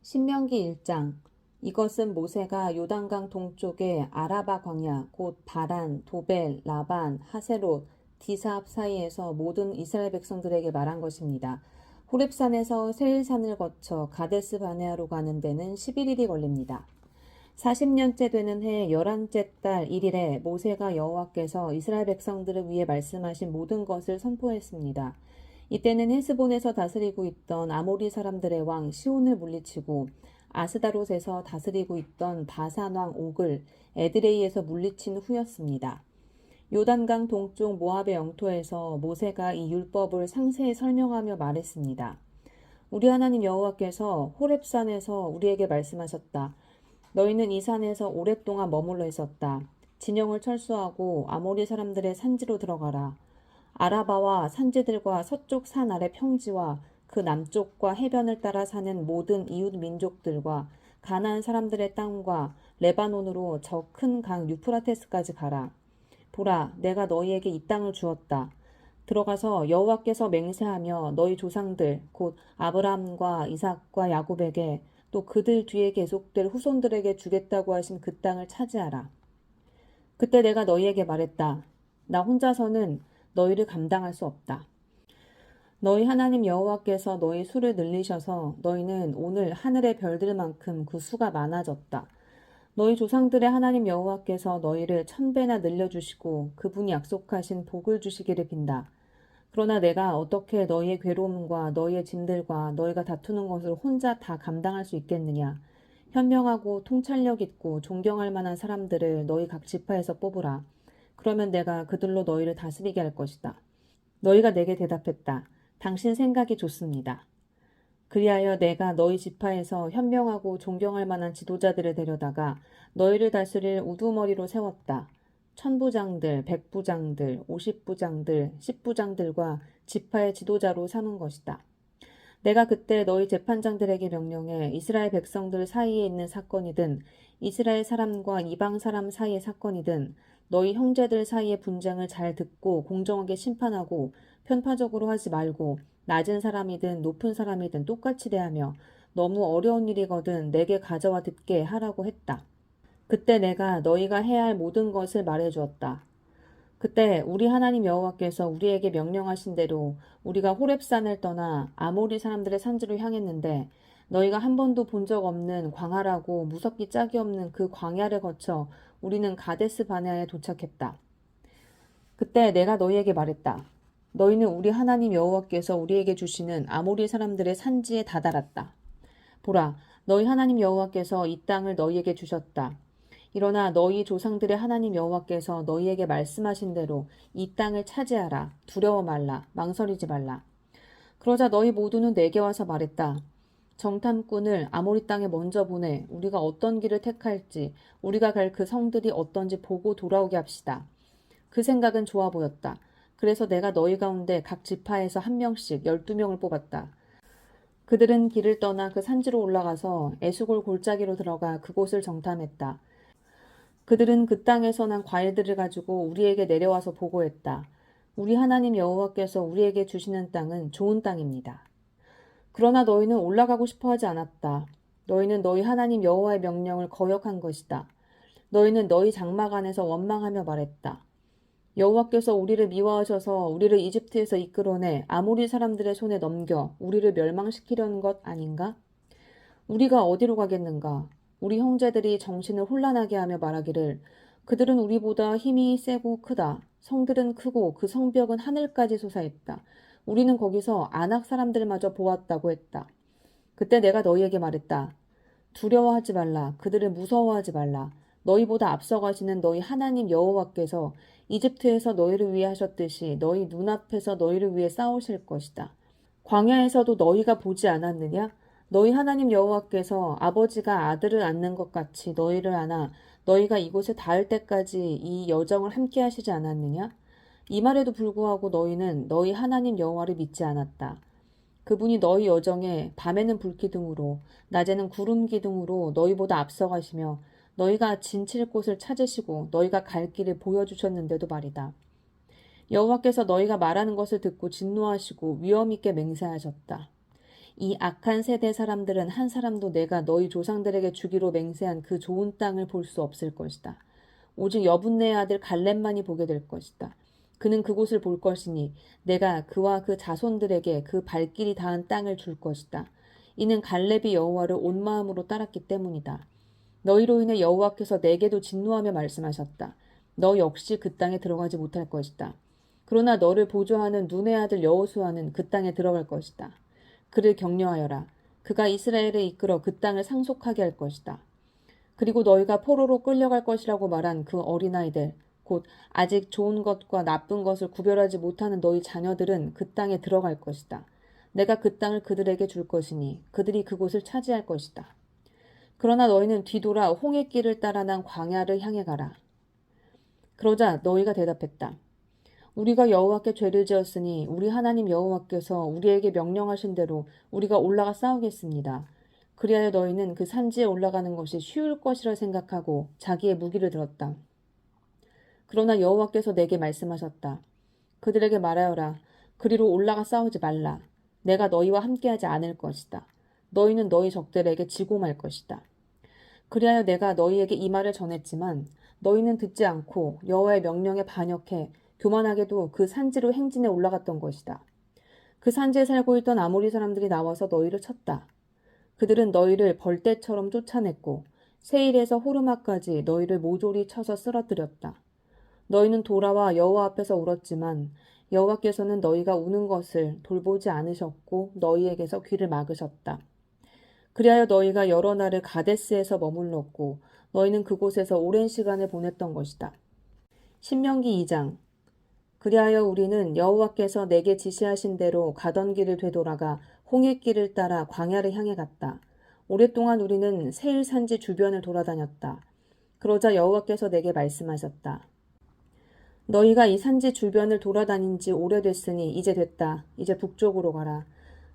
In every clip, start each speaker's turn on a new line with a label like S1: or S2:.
S1: 신명기 1장. 이것은 모세가 요단강 동쪽의 아라바 광야 곧 바란, 도벨, 라반, 하세롯, 디사압 사이에서 모든 이스라엘 백성들에게 말한 것입니다. 호렙산에서 세일산을 거쳐 가데스 바네아로 가는 데는 11일이 걸립니다. 40년째 되는 해 11째 달 1일에 모세가 여호와께서 이스라엘 백성들을 위해 말씀하신 모든 것을 선포했습니다. 이때는 헤스본에서 다스리고 있던 아모리 사람들의 왕 시온을 물리치고 아스다롯에서 다스리고 있던 바산 왕 옥을 에드레이에서 물리친 후였습니다. 요단강 동쪽 모압의 영토에서 모세가 이 율법을 상세히 설명하며 말했습니다. 우리 하나님 여호와께서 호렙산에서 우리에게 말씀하셨다. 너희는 이 산에서 오랫동안 머물러 있었다. 진영을 철수하고 아모리 사람들의 산지로 들어가라. 아라바와 산지들과 서쪽 산 아래 평지와 그 남쪽과 해변을 따라 사는 모든 이웃 민족들과 가나안 사람들의 땅과 레바논으로 저 큰 강 유프라테스까지 가라. 보라, 내가 너희에게 이 땅을 주었다. 들어가서 여호와께서 맹세하며 너희 조상들 곧 아브라함과 이삭과 야곱에게 또 그들 뒤에 계속될 후손들에게 주겠다고 하신 그 땅을 차지하라. 그때 내가 너희에게 말했다. 나 혼자서는 너희를 감당할 수 없다. 너희 하나님 여호와께서 너희 수를 늘리셔서 너희는 오늘 하늘의 별들만큼 그 수가 많아졌다. 너희 조상들의 하나님 여호와께서 너희를 1000배나 늘려주시고 그분이 약속하신 복을 주시기를 빈다. 그러나 내가 어떻게 너희의 괴로움과 너희의 짐들과 너희가 다투는 것을 혼자 다 감당할 수 있겠느냐. 현명하고 통찰력 있고 존경할 만한 사람들을 너희 각 지파에서 뽑으라. 그러면 내가 그들로 너희를 다스리게 할 것이다. 너희가 내게 대답했다. 당신 생각이 좋습니다. 그리하여 내가 너희 지파에서 현명하고 존경할 만한 지도자들을 데려다가 너희를 다스릴 우두머리로 세웠다. 천부장들, 백부장들, 50부장들, 10부장들과 지파의 지도자로 삼은 것이다. 내가 그때 너희 재판장들에게 명령해 이스라엘 백성들 사이에 있는 사건이든 이스라엘 사람과 이방 사람 사이의 사건이든 너희 형제들 사이의 분쟁을 잘 듣고 공정하게 심판하고 편파적으로 하지 말고 낮은 사람이든 높은 사람이든 똑같이 대하며 너무 어려운 일이거든 내게 가져와 듣게 하라고 했다. 그때 내가 너희가 해야 할 모든 것을 말해주었다. 그때 우리 하나님 여호와께서 우리에게 명령하신 대로 우리가 호렙산을 떠나 아모리 사람들의 산지로 향했는데 너희가 한 번도 본 적 없는 광활하고 무섭기 짝이 없는 그 광야를 거쳐 우리는 가데스 바네아에 도착했다. 그때 내가 너희에게 말했다. 너희는 우리 하나님 여호와께서 우리에게 주시는 아모리 사람들의 산지에 다다랐다. 보라, 너희 하나님 여호와께서 이 땅을 너희에게 주셨다. 일어나 너희 조상들의 하나님 여호와께서 너희에게 말씀하신 대로 이 땅을 차지하라. 두려워 말라. 망설이지 말라. 그러자 너희 모두는 내게 와서 말했다. 정탐꾼을 아모리 땅에 먼저 보내 우리가 어떤 길을 택할지 우리가 갈 그 성들이 어떤지 보고 돌아오게 합시다. 그 생각은 좋아 보였다. 그래서 내가 너희 가운데 각 지파에서 한 명씩 12명을 뽑았다. 그들은 길을 떠나 그 산지로 올라가서 에수골 골짜기로 들어가 그곳을 정탐했다. 그들은 그 땅에서 난 과일들을 가지고 우리에게 내려와서 보고했다. 우리 하나님 여호와께서 우리에게 주시는 땅은 좋은 땅입니다. 그러나 너희는 올라가고 싶어 하지 않았다. 너희는 너희 하나님 여호와의 명령을 거역한 것이다. 너희는 너희 장막 안에서 원망하며 말했다. 여호와께서 우리를 미워하셔서 우리를 이집트에서 이끌어내 아모리 사람들의 손에 넘겨 우리를 멸망시키려는 것 아닌가? 우리가 어디로 가겠는가? 우리 형제들이 정신을 혼란하게 하며 말하기를 그들은 우리보다 힘이 세고 크다. 성들은 크고 그 성벽은 하늘까지 솟아있다. 우리는 거기서 아낙 사람들마저 보았다고 했다. 그때 내가 너희에게 말했다. 두려워하지 말라. 그들을 무서워하지 말라. 너희보다 앞서가시는 너희 하나님 여호와께서 이집트에서 너희를 위해 하셨듯이 너희 눈앞에서 너희를 위해 싸우실 것이다. 광야에서도 너희가 보지 않았느냐? 너희 하나님 여호와께서 아버지가 아들을 안는 것 같이 너희를 안아 너희가 이곳에 닿을 때까지 이 여정을 함께 하시지 않았느냐? 이 말에도 불구하고 너희는 너희 하나님 여호와를 믿지 않았다. 그분이 너희 여정에 밤에는 불기둥으로 낮에는 구름기둥으로 너희보다 앞서가시며 너희가 진칠 곳을 찾으시고 너희가 갈 길을 보여주셨는데도 말이다. 여호와께서 너희가 말하는 것을 듣고 진노하시고 위엄 있게 맹세하셨다. 이 악한 세대 사람들은 한 사람도 내가 너희 조상들에게 주기로 맹세한 그 좋은 땅을 볼 수 없을 것이다. 오직 여분네의 아들 갈렙만이 보게 될 것이다. 그는 그곳을 볼 것이니 내가 그와 그 자손들에게 그 발길이 닿은 땅을 줄 것이다. 이는 갈렙이 여호와를 온 마음으로 따랐기 때문이다. 너희로 인해 여호와께서 내게도 진노하며 말씀하셨다. 너 역시 그 땅에 들어가지 못할 것이다. 그러나 너를 보조하는 눈의 아들 여호수아는 그 땅에 들어갈 것이다. 그를 격려하여라. 그가 이스라엘을 이끌어 그 땅을 상속하게 할 것이다. 그리고 너희가 포로로 끌려갈 것이라고 말한 그 어린아이들, 곧 아직 좋은 것과 나쁜 것을 구별하지 못하는 너희 자녀들은 그 땅에 들어갈 것이다. 내가 그 땅을 그들에게 줄 것이니 그들이 그곳을 차지할 것이다. 그러나 너희는 뒤돌아 홍해 길을 따라 난 광야를 향해 가라. 그러자 너희가 대답했다. 우리가 여호와께 죄를 지었으니 우리 하나님 여호와께서 우리에게 명령하신 대로 우리가 올라가 싸우겠습니다. 그리하여 너희는 그 산지에 올라가는 것이 쉬울 것이라 생각하고 자기의 무기를 들었다. 그러나 여호와께서 내게 말씀하셨다. 그들에게 말하여라. 그리로 올라가 싸우지 말라. 내가 너희와 함께하지 않을 것이다. 너희는 너희 적들에게 지고 말 것이다. 그리하여 내가 너희에게 이 말을 전했지만 너희는 듣지 않고 여호와의 명령에 반역해 교만하게도 그 산지로 행진해 올라갔던 것이다. 그 산지에 살고 있던 아모리 사람들이 나와서 너희를 쳤다. 그들은 너희를 벌떼처럼 쫓아냈고 세일에서 호르마까지 너희를 모조리 쳐서 쓰러뜨렸다. 너희는 돌아와 여호와 앞에서 울었지만 여호와께서는 너희가 우는 것을 돌보지 않으셨고 너희에게서 귀를 막으셨다. 그리하여 너희가 여러 날을 가데스에서 머물렀고 너희는 그곳에서 오랜 시간을 보냈던 것이다. 신명기 2장. 그리하여 우리는 여호와께서 내게 지시하신 대로 가던 길을 되돌아가 홍해길을 따라 광야를 향해 갔다. 오랫동안 우리는 세일 산지 주변을 돌아다녔다. 그러자 여호와께서 내게 말씀하셨다. 너희가 이 산지 주변을 돌아다닌 지 오래됐으니 이제 됐다. 이제 북쪽으로 가라.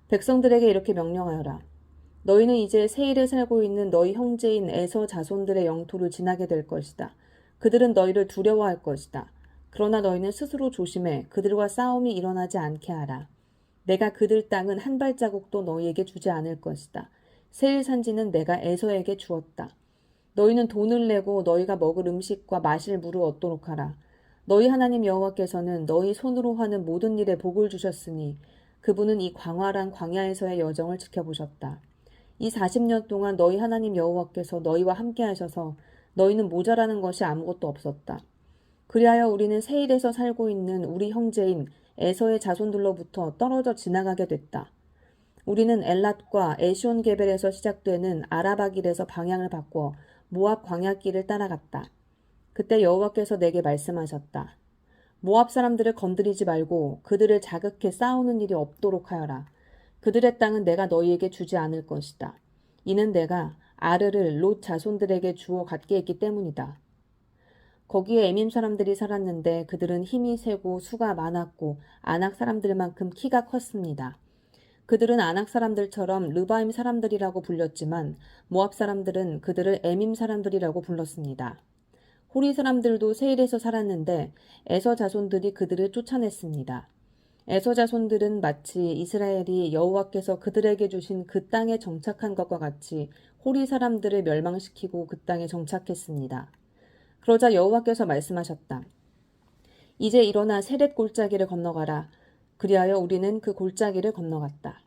S1: 백성들에게 이렇게 명령하여라. 너희는 이제 세일에 살고 있는 너희 형제인 에서 자손들의 영토를 지나게 될 것이다. 그들은 너희를 두려워할 것이다. 그러나 너희는 스스로 조심해 그들과 싸움이 일어나지 않게 하라. 내가 그들 땅은 한 발자국도 너희에게 주지 않을 것이다. 세일 산지는 내가 에서에게 주었다. 너희는 돈을 내고 너희가 먹을 음식과 마실 물을 얻도록 하라. 너희 하나님 여호와께서는 너희 손으로 하는 모든 일에 복을 주셨으니 그분은 이 광활한 광야에서의 여정을 지켜보셨다. 이 40년 동안 너희 하나님 여호와께서 너희와 함께 하셔서 너희는 모자라는 것이 아무것도 없었다. 그리하여 우리는 세일에서 살고 있는 우리 형제인 에서의 자손들로부터 떨어져 지나가게 됐다. 우리는 엘랏과 에시온 게벨에서 시작되는 아라바 길에서 방향을 바꿔 모압 광야길을 따라갔다. 그때 여호와께서 내게 말씀하셨다. 모압 사람들을 건드리지 말고 그들을 자극해 싸우는 일이 없도록 하여라. 그들의 땅은 내가 너희에게 주지 않을 것이다. 이는 내가 아르를 롯 자손들에게 주어 갖게 했기 때문이다. 거기에 에밈 사람들이 살았는데 그들은 힘이 세고 수가 많았고 아낙 사람들만큼 키가 컸습니다. 그들은 아낙 사람들처럼 르바임 사람들이라고 불렸지만 모압 사람들은 그들을 에밈 사람들이라고 불렀습니다. 호리 사람들도 세일에서 살았는데 에서 자손들이 그들을 쫓아냈습니다. 에서 자손들은 마치 이스라엘이 여호와께서 그들에게 주신 그 땅에 정착한 것과 같이 호리 사람들을 멸망시키고 그 땅에 정착했습니다. 그러자 여호와께서 말씀하셨다. 이제 일어나 세렛 골짜기를 건너가라. 그리하여 우리는 그 골짜기를 건너갔다.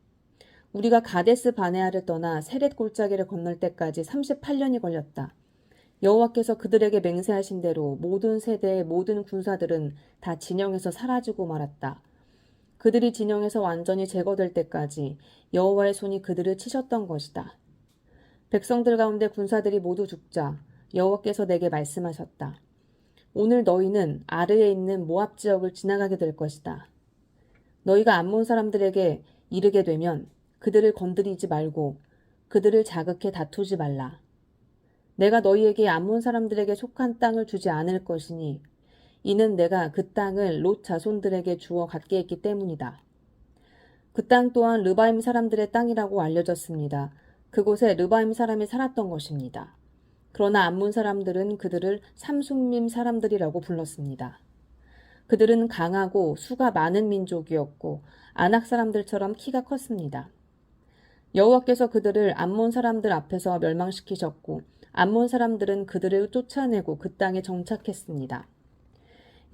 S1: 우리가 가데스 바네아를 떠나 세렛 골짜기를 건널 때까지 38년이 걸렸다. 여호와께서 그들에게 맹세하신 대로 모든 세대의 모든 군사들은 다 진영에서 사라지고 말았다. 그들이 진영에서 완전히 제거될 때까지 여호와의 손이 그들을 치셨던 것이다. 백성들 가운데 군사들이 모두 죽자 여호와께서 내게 말씀하셨다. 오늘 너희는 아르에 있는 모압 지역을 지나가게 될 것이다. 너희가 암몬 사람들에게 이르게 되면 그들을 건드리지 말고 그들을 자극해 다투지 말라. 내가 너희에게 암몬 사람들에게 속한 땅을 주지 않을 것이니 이는 내가 그 땅을 롯 자손들에게 주어 갖게 했기 때문이다. 그 땅 또한 르바임 사람들의 땅이라고 알려졌습니다. 그곳에 르바임 사람이 살았던 것입니다. 그러나 암몬 사람들은 그들을 삼순밈 사람들이라고 불렀습니다. 그들은 강하고 수가 많은 민족이었고 아낙 사람들처럼 키가 컸습니다. 여호와께서 그들을 암몬 사람들 앞에서 멸망시키셨고 암몬 사람들은 그들을 쫓아내고 그 땅에 정착했습니다.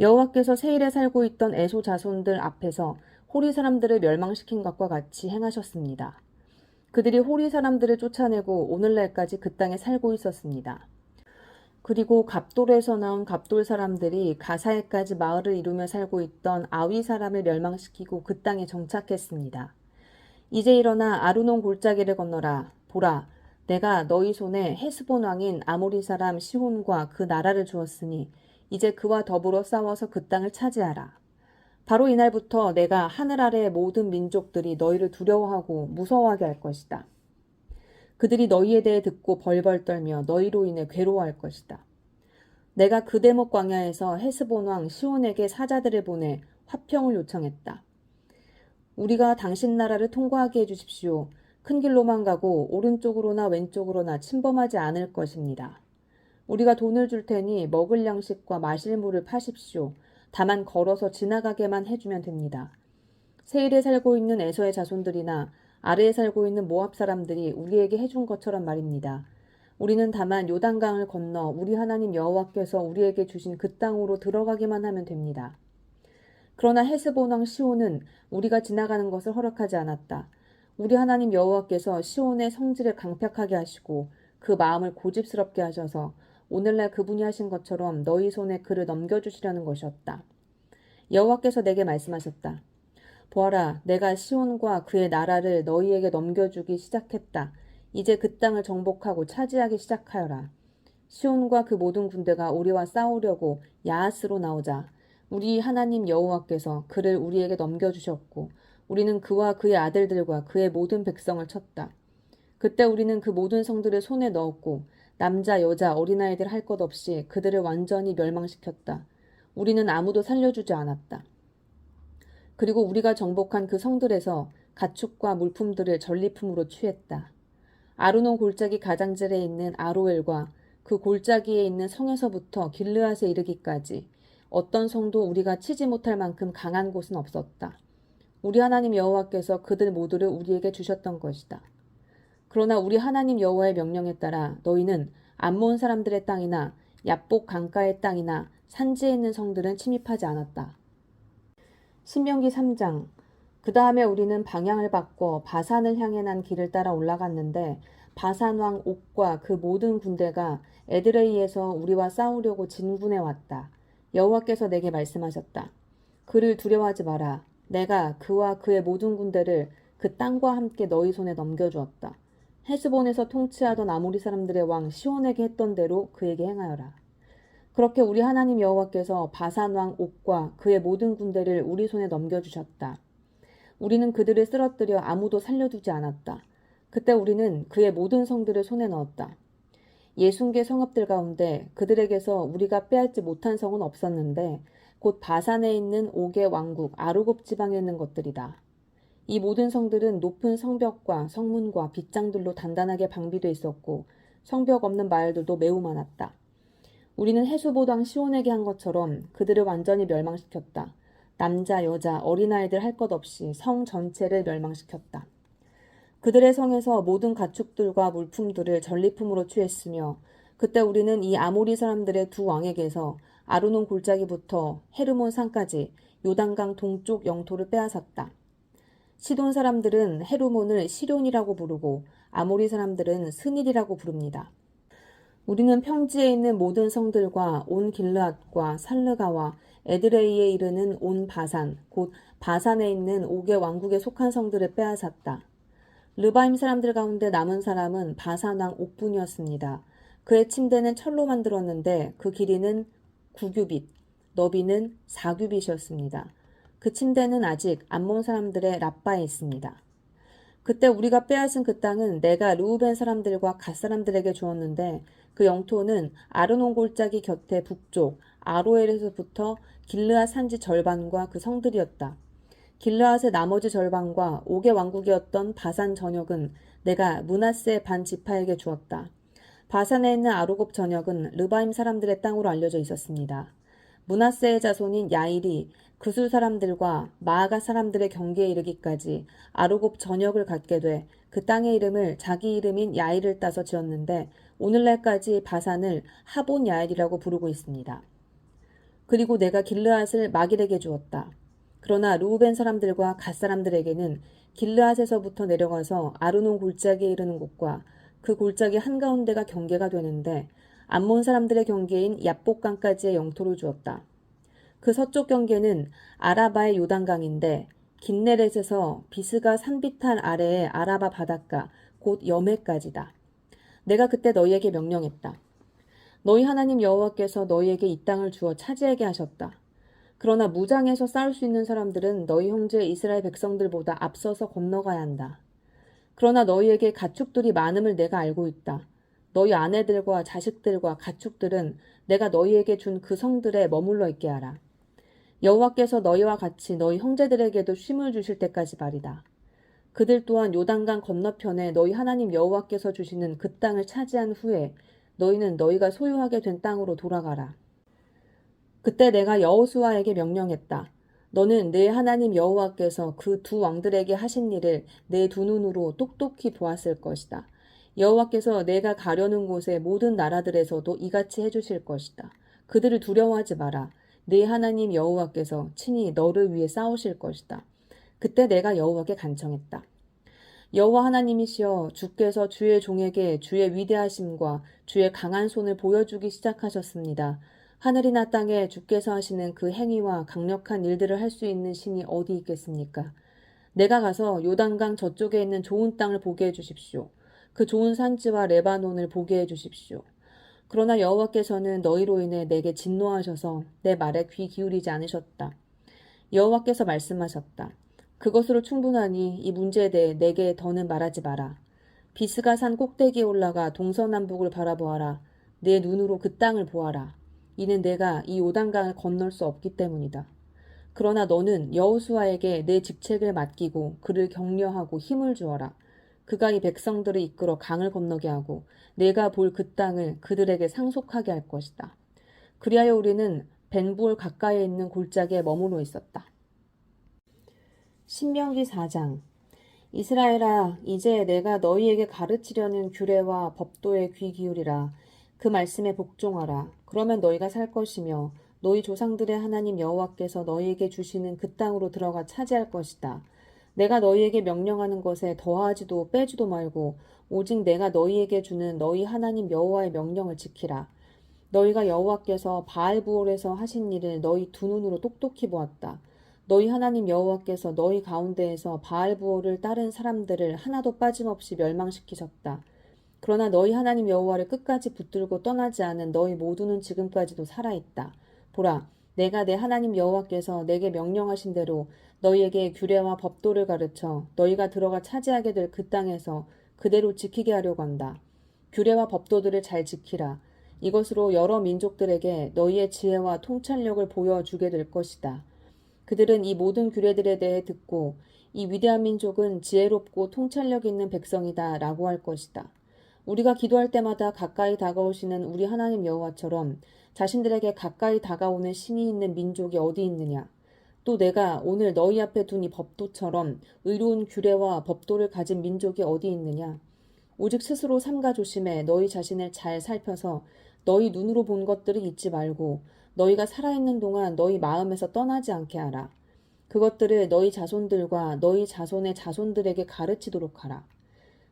S1: 여호와께서 세일에 살고 있던 에소 자손들 앞에서 호리 사람들을 멸망시킨 것과 같이 행하셨습니다. 그들이 호리 사람들을 쫓아내고 오늘날까지 그 땅에 살고 있었습니다. 그리고 갑돌에서 나온 갑돌 사람들이 가사에까지 마을을 이루며 살고 있던 아위 사람을 멸망시키고 그 땅에 정착했습니다. 이제 일어나 아르논 골짜기를 건너라. 보라, 내가 너희 손에 헤스본 왕인 아모리 사람 시혼과 그 나라를 주었으니 이제 그와 더불어 싸워서 그 땅을 차지하라. 바로 이날부터 내가 하늘 아래의 모든 민족들이 너희를 두려워하고 무서워하게 할 것이다. 그들이 너희에 대해 듣고 벌벌 떨며 너희로 인해 괴로워할 것이다. 내가 그 대목 광야에서 헤스본 왕 시온에게 사자들을 보내 화평을 요청했다. 우리가 당신 나라를 통과하게 해주십시오. 큰 길로만 가고 오른쪽으로나 왼쪽으로나 침범하지 않을 것입니다. 우리가 돈을 줄 테니 먹을 양식과 마실 물을 파십시오. 다만 걸어서 지나가게만 해주면 됩니다. 세일에 살고 있는 에서의 자손들이나 아래에 살고 있는 모압 사람들이 우리에게 해준 것처럼 말입니다. 우리는 다만 요단강을 건너 우리 하나님 여호와께서 우리에게 주신 그 땅으로 들어가기만 하면 됩니다. 그러나 헤스본 왕 시온은 우리가 지나가는 것을 허락하지 않았다. 우리 하나님 여호와께서 시온의 성질을 강팍하게 하시고 그 마음을 고집스럽게 하셔서 오늘날 그분이 하신 것처럼 너희 손에 그를 넘겨주시려는 것이었다. 여호와께서 내게 말씀하셨다. 보아라, 내가 시온과 그의 나라를 너희에게 넘겨주기 시작했다. 이제 그 땅을 정복하고 차지하기 시작하여라. 시온과 그 모든 군대가 우리와 싸우려고 야하스로 나오자 우리 하나님 여호와께서 그를 우리에게 넘겨주셨고 우리는 그와 그의 아들들과 그의 모든 백성을 쳤다. 그때 우리는 그 모든 성들을 손에 넣었고 남자, 여자, 어린아이들 할 것 없이 그들을 완전히 멸망시켰다. 우리는 아무도 살려주지 않았다. 그리고 우리가 정복한 그 성들에서 가축과 물품들을 전리품으로 취했다. 아르논 골짜기 가장질에 있는 아로엘과 그 골짜기에 있는 성에서부터 길르앗에 이르기까지 어떤 성도 우리가 치지 못할 만큼 강한 곳은 없었다. 우리 하나님 여호와께서 그들 모두를 우리에게 주셨던 것이다. 그러나 우리 하나님 여호와의 명령에 따라 너희는 암몬 사람들의 땅이나 얍복 강가의 땅이나 산지에 있는 성들은 침입하지 않았다. 신명기 3장. 그 다음에 우리는 방향을 바꿔 바산을 향해 난 길을 따라 올라갔는데 바산 왕 옥과 그 모든 군대가 에드레이에서 우리와 싸우려고 진군해 왔다. 여호와께서 내게 말씀하셨다. 그를 두려워하지 마라. 내가 그와 그의 모든 군대를 그 땅과 함께 너희 손에 넘겨주었다. 헤스본에서 통치하던 아모리 사람들의 왕 시온에게 했던 대로 그에게 행하여라. 그렇게 우리 하나님 여호와께서 바산 왕 옥과 그의 모든 군대를 우리 손에 넘겨주셨다. 우리는 그들을 쓰러뜨려 아무도 살려두지 않았다. 그때 우리는 그의 모든 성들을 손에 넣었다. 60개 성읍들 가운데 그들에게서 우리가 빼앗지 못한 성은 없었는데 곧 바산에 있는 옥의 왕국 아르곱 지방에 있는 것들이다. 이 모든 성들은 높은 성벽과 성문과 빗장들로 단단하게 방비돼 있었고 성벽 없는 마을들도 매우 많았다. 우리는 헤스본 왕 시온에게 한 것처럼 그들을 완전히 멸망시켰다. 남자, 여자, 어린아이들 할 것 없이 성 전체를 멸망시켰다. 그들의 성에서 모든 가축들과 물품들을 전리품으로 취했으며 그때 우리는 이 아모리 사람들의 두 왕에게서 아르논 골짜기부터 헤르몬 산까지 요단강 동쪽 영토를 빼앗았다. 시돈 사람들은 헤르몬을 시론이라고 부르고 아모리 사람들은 스닐이라고 부릅니다. 우리는 평지에 있는 모든 성들과 온 길르앗과 살르가와 에드레이에 이르는 온 바산, 곧 바산에 있는 옥의 왕국에 속한 성들을 빼앗았다. 르바임 사람들 가운데 남은 사람은 바산 왕 옥뿐이었습니다. 그의 침대는 철로 만들었는데 그 길이는 9규빗, 너비는 4규빗이었습니다. 그 침대는 아직 암몬 사람들의 랍바에 있습니다. 그때 우리가 빼앗은 그 땅은 내가 르우벤 사람들과 갓 사람들에게 주었는데 그 영토는 아르논 골짜기 곁에 북쪽 아로엘에서부터 길르앗 산지 절반과 그 성들이었다. 길르앗의 나머지 절반과 옥의 왕국이었던 바산 전역은 내가 므낫세 반 지파에게 주었다. 바산에 있는 아르곱 전역은 르바임 사람들의 땅으로 알려져 있었습니다. 므낫세의 자손인 야일이 그술 사람들과 마아가 사람들의 경계에 이르기까지 아르곱 전역을 갖게 돼 그 땅의 이름을 자기 이름인 야일을 따서 지었는데 오늘날까지 바산을 하본 야일이라고 부르고 있습니다. 그리고 내가 길르앗을 마길에게 주었다. 그러나 루우벤 사람들과 갓 사람들에게는 길르앗에서부터 내려가서 아르논 골짜기에 이르는 곳과 그 골짜기 한가운데가 경계가 되는데 암몬 사람들의 경계인 얍복강까지의 영토를 주었다. 그 서쪽 경계는 아라바의 요단강인데 긴네렛에서 비스가 산비탈 아래의 아라바 바닷가 곧 여메까지다. 내가 그때 너희에게 명령했다. 너희 하나님 여호와께서 너희에게 이 땅을 주어 차지하게 하셨다. 그러나 무장해서 싸울 수 있는 사람들은 너희 형제 이스라엘 백성들보다 앞서서 건너가야 한다. 그러나 너희에게 가축들이 많음을 내가 알고 있다. 너희 아내들과 자식들과 가축들은 내가 너희에게 준 그 성들에 머물러 있게 하라. 여호와께서 너희와 같이 너희 형제들에게도 쉼을 주실 때까지 말이다. 그들 또한 요단강 건너편에 너희 하나님 여호와께서 주시는 그 땅을 차지한 후에 너희는 너희가 소유하게 된 땅으로 돌아가라. 그때 내가 여호수아에게 명령했다. 너는 내 하나님 여호와께서 그 두 왕들에게 하신 일을 내 두 눈으로 똑똑히 보았을 것이다. 여호와께서 내가 가려는 곳의 모든 나라들에서도 이같이 해주실 것이다. 그들을 두려워하지 마라. 네 하나님 여호와께서 친히 너를 위해 싸우실 것이다. 그때 내가 여호와께 간청했다. 여호와 하나님이시여 주께서 주의 종에게 주의 위대하심과 주의 강한 손을 보여주기 시작하셨습니다. 하늘이나 땅에 주께서 하시는 그 행위와 강력한 일들을 할 수 있는 신이 어디 있겠습니까? 내가 가서 요단강 저쪽에 있는 좋은 땅을 보게 해주십시오. 그 좋은 산지와 레바논을 보게 해주십시오. 그러나 여호와께서는 너희로 인해 내게 진노하셔서 내 말에 귀 기울이지 않으셨다. 여호와께서 말씀하셨다. 그것으로 충분하니 이 문제에 대해 내게 더는 말하지 마라. 비스가 산 꼭대기에 올라가 동서남북을 바라보아라. 내 눈으로 그 땅을 보아라. 이는 내가 이 요단강을 건널 수 없기 때문이다. 그러나 너는 여호수아에게 내 직책을 맡기고 그를 격려하고 힘을 주어라. 그가 이 백성들을 이끌어 강을 건너게 하고 내가 볼 그 땅을 그들에게 상속하게 할 것이다. 그리하여 우리는 벤부올 가까이에 있는 골짜기에 머무르고 있었다. 신명기 4장. 이스라엘아, 이제 내가 너희에게 가르치려는 규례와 법도에 귀 기울이라. 그 말씀에 복종하라. 그러면 너희가 살 것이며 너희 조상들의 하나님 여호와께서 너희에게 주시는 그 땅으로 들어가 차지할 것이다. 내가 너희에게 명령하는 것에 더하지도 빼지도 말고 오직 내가 너희에게 주는 너희 하나님 여호와의 명령을 지키라. 너희가 여호와께서 바알부올에서 하신 일을 너희 두 눈으로 똑똑히 보았다. 너희 하나님 여호와께서 너희 가운데에서 바알부올을 따른 사람들을 하나도 빠짐없이 멸망시키셨다. 그러나 너희 하나님 여호와를 끝까지 붙들고 떠나지 않은 너희 모두는 지금까지도 살아있다. 보라, 내가 내 하나님 여호와께서 내게 명령하신 대로 너희에게 규례와 법도를 가르쳐 너희가 들어가 차지하게 될 그 땅에서 그대로 지키게 하려고 한다. 규례와 법도들을 잘 지키라. 이것으로 여러 민족들에게 너희의 지혜와 통찰력을 보여주게 될 것이다. 그들은 이 모든 규례들에 대해 듣고 이 위대한 민족은 지혜롭고 통찰력 있는 백성이다 라고 할 것이다. 우리가 기도할 때마다 가까이 다가오시는 우리 하나님 여호와처럼 자신들에게 가까이 다가오는 신이 있는 민족이 어디 있느냐. 또 내가 오늘 너희 앞에 둔 이 법도처럼 의로운 규례와 법도를 가진 민족이 어디 있느냐. 오직 스스로 삼가 조심해 너희 자신을 잘 살펴서 너희 눈으로 본 것들을 잊지 말고 너희가 살아있는 동안 너희 마음에서 떠나지 않게 하라. 그것들을 너희 자손들과 너희 자손의 자손들에게 가르치도록 하라.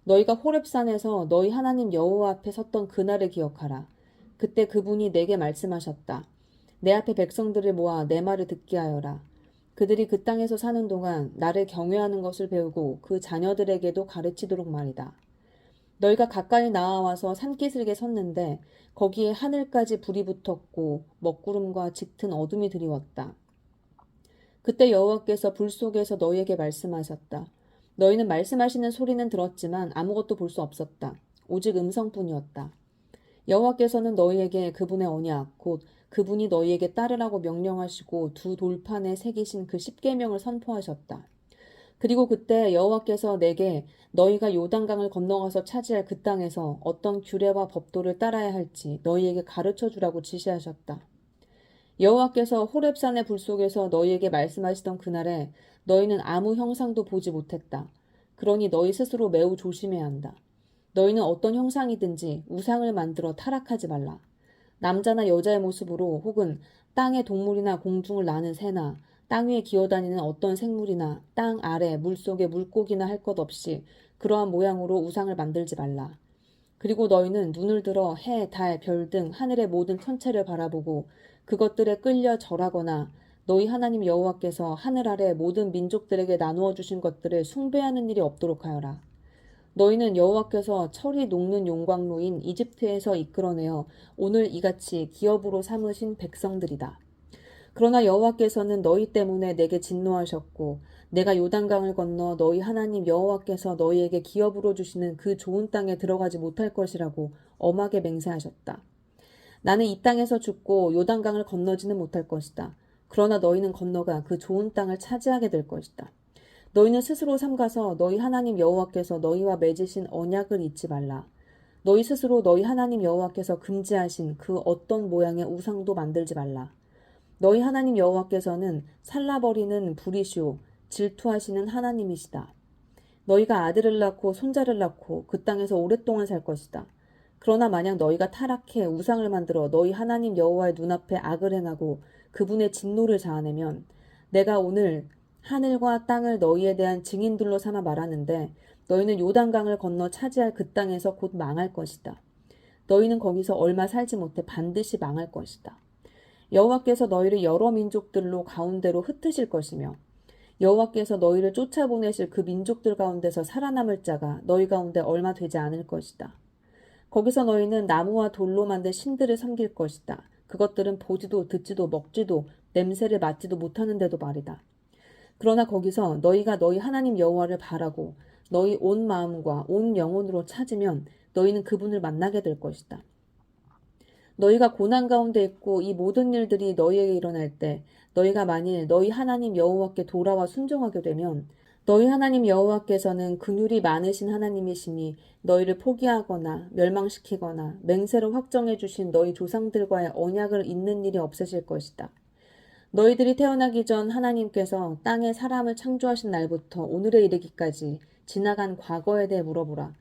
S1: 너희가 호렙산에서 너희 하나님 여호와 앞에 섰던 그날을 기억하라. 그때 그분이 내게 말씀하셨다. 내 앞에 백성들을 모아 내 말을 듣게 하여라. 그들이 그 땅에서 사는 동안 나를 경외하는 것을 배우고 그 자녀들에게도 가르치도록 말이다. 너희가 가까이 나아와서 산기슭에 섰는데 거기에 하늘까지 불이 붙었고 먹구름과 짙은 어둠이 드리웠다. 그때 여호와께서 불 속에서 너희에게 말씀하셨다. 너희는 말씀하시는 소리는 들었지만 아무것도 볼 수 없었다. 오직 음성뿐이었다. 여호와께서는 너희에게 그분의 언약 곧 그분이 너희에게 따르라고 명령하시고 두 돌판에 새기신 그 십계명을 선포하셨다. 그리고 그때 여호와께서 내게 너희가 요단강을 건너가서 차지할 그 땅에서 어떤 규례와 법도를 따라야 할지 너희에게 가르쳐 주라고 지시하셨다. 여호와께서 호렙산의 불 속에서 너희에게 말씀하시던 그날에 너희는 아무 형상도 보지 못했다. 그러니 너희 스스로 매우 조심해야 한다. 너희는 어떤 형상이든지 우상을 만들어 타락하지 말라. 남자나 여자의 모습으로 혹은 땅의 동물이나 공중을 나는 새나 땅 위에 기어다니는 어떤 생물이나 땅 아래 물속의 물고기나 할 것 없이 그러한 모양으로 우상을 만들지 말라. 그리고 너희는 눈을 들어 해, 달, 별 등 하늘의 모든 천체를 바라보고 그것들에 끌려 절하거나 너희 하나님 여호와께서 하늘 아래 모든 민족들에게 나누어 주신 것들을 숭배하는 일이 없도록 하여라. 너희는 여호와께서 철이 녹는 용광로인 이집트에서 이끌어내어 오늘 이같이 기업으로 삼으신 백성들이다. 그러나 여호와께서는 너희 때문에 내게 진노하셨고 내가 요단강을 건너 너희 하나님 여호와께서 너희에게 기업으로 주시는 그 좋은 땅에 들어가지 못할 것이라고 엄하게 맹세하셨다. 나는 이 땅에서 죽고 요단강을 건너지는 못할 것이다. 그러나 너희는 건너가 그 좋은 땅을 차지하게 될 것이다. 너희는 스스로 삼가서 너희 하나님 여호와께서 너희와 맺으신 언약을 잊지 말라. 너희 스스로 너희 하나님 여호와께서 금지하신 그 어떤 모양의 우상도 만들지 말라. 너희 하나님 여호와께서는 살라버리는 불이시오 질투하시는 하나님이시다. 너희가 아들을 낳고 손자를 낳고 그 땅에서 오랫동안 살 것이다. 그러나 만약 너희가 타락해 우상을 만들어 너희 하나님 여호와의 눈앞에 악을 행하고 그분의 진노를 자아내면 내가 오늘 하늘과 땅을 너희에 대한 증인들로 삼아 말하는데 너희는 요단강을 건너 차지할 그 땅에서 곧 망할 것이다. 너희는 거기서 얼마 살지 못해 반드시 망할 것이다. 여호와께서 너희를 여러 민족들로 가운데로 흩으실 것이며 여호와께서 너희를 쫓아보내실 그 민족들 가운데서 살아남을 자가 너희 가운데 얼마 되지 않을 것이다. 거기서 너희는 나무와 돌로 만든 신들을 섬길 것이다. 그것들은 보지도 듣지도 먹지도 냄새를 맡지도 못하는데도 말이다. 그러나 거기서 너희가 너희 하나님 여호와를 바라고 너희 온 마음과 온 영혼으로 찾으면 너희는 그분을 만나게 될 것이다. 너희가 고난 가운데 있고 이 모든 일들이 너희에게 일어날 때 너희가 만일 너희 하나님 여호와께 돌아와 순종하게 되면 너희 하나님 여호와께서는 긍휼이 많으신 하나님이시니 너희를 포기하거나 멸망시키거나 맹세로 확정해 주신 너희 조상들과의 언약을 잇는 일이 없으실 것이다. 너희들이 태어나기 전 하나님께서 땅에 사람을 창조하신 날부터 오늘에 이르기까지 지나간 과거에 대해 물어보라.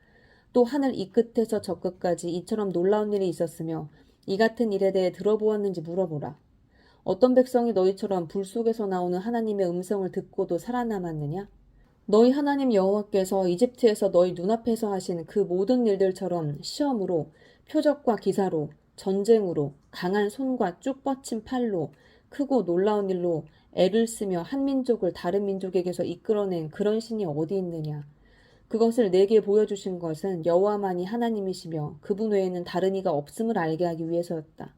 S1: 또 하늘 이 끝에서 저 끝까지 이처럼 놀라운 일이 있었으며 이 같은 일에 대해 들어보았는지 물어보라. 어떤 백성이 너희처럼 불 속에서 나오는 하나님의 음성을 듣고도 살아남았느냐? 너희 하나님 여호와께서 이집트에서 너희 눈앞에서 하신 그 모든 일들처럼 시험으로, 표적과 기사로, 전쟁으로, 강한 손과 쭉 뻗친 팔로, 크고 놀라운 일로 애를 쓰며 한 민족을 다른 민족에게서 이끌어낸 그런 신이 어디 있느냐? 그것을 내게 보여주신 것은 여호와만이 하나님이시며 그분 외에는 다른 이가 없음을 알게 하기 위해서였다.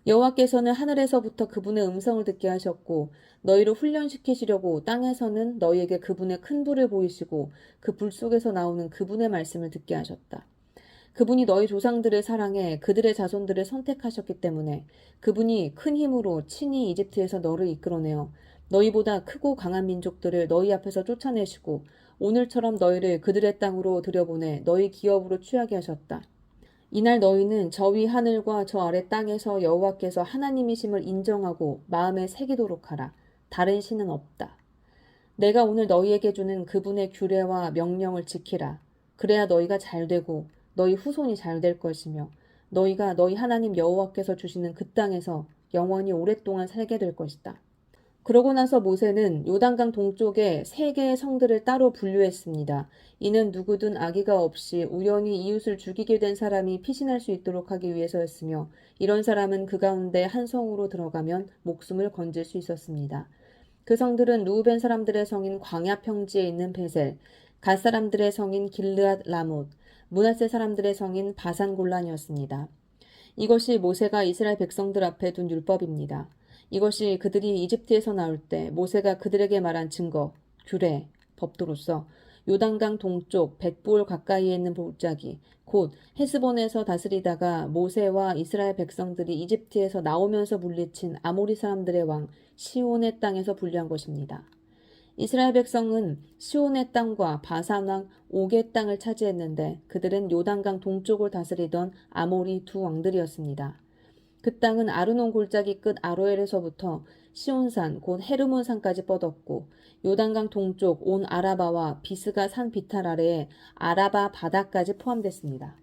S1: 여호와께서는 하늘에서부터 그분의 음성을 듣게 하셨고 너희를 훈련시키시려고 땅에서는 너희에게 그분의 큰 불을 보이시고 그 불 속에서 나오는 그분의 말씀을 듣게 하셨다. 그분이 너희 조상들을 사랑해 그들의 자손들을 선택하셨기 때문에 그분이 큰 힘으로 친히 이집트에서 너를 이끌어내어 너희보다 크고 강한 민족들을 너희 앞에서 쫓아내시고 오늘처럼 너희를 그들의 땅으로 들여보내 너희 기업으로 취하게 하셨다. 이날 너희는 저 위 하늘과 저 아래 땅에서 여호와께서 하나님이심을 인정하고 마음에 새기도록 하라. 다른 신은 없다. 내가 오늘 너희에게 주는 그분의 규례와 명령을 지키라. 그래야 너희가 잘되고 너희 후손이 잘 될 것이며 너희가 너희 하나님 여호와께서 주시는 그 땅에서 영원히 오랫동안 살게 될 것이다. 그러고 나서 모세는 요단강 동쪽에 3개의 성들을 따로 분류했습니다. 이는 누구든 악의가 없이 우연히 이웃을 죽이게 된 사람이 피신할 수 있도록 하기 위해서였으며 이런 사람은 그 가운데 한 성으로 들어가면 목숨을 건질 수 있었습니다. 그 성들은 루벤 사람들의 성인 광야 평지에 있는 베셀, 갓 사람들의 성인 길르앗 라못, 므낫세 사람들의 성인 바산 골란이었습니다. 이것이 모세가 이스라엘 백성들 앞에 둔 율법입니다. 이것이 그들이 이집트에서 나올 때 모세가 그들에게 말한 증거, 규례, 법도로서 요단강 동쪽 백부올 가까이에 있는 골짜기, 곧 헤스본에서 다스리다가 모세와 이스라엘 백성들이 이집트에서 나오면서 물리친 아모리 사람들의 왕 시온의 땅에서 분리한 것입니다. 이스라엘 백성은 시온의 땅과 바산 왕 옥의 땅을 차지했는데 그들은 요단강 동쪽을 다스리던 아모리 두 왕들이었습니다. 그 땅은 아르논 골짜기 끝 아로엘에서부터 시온산 곧 헤르몬산까지 뻗었고 요단강 동쪽 온 아라바와 비스가 산 비탈 아래에 아라바 바다까지 포함됐습니다.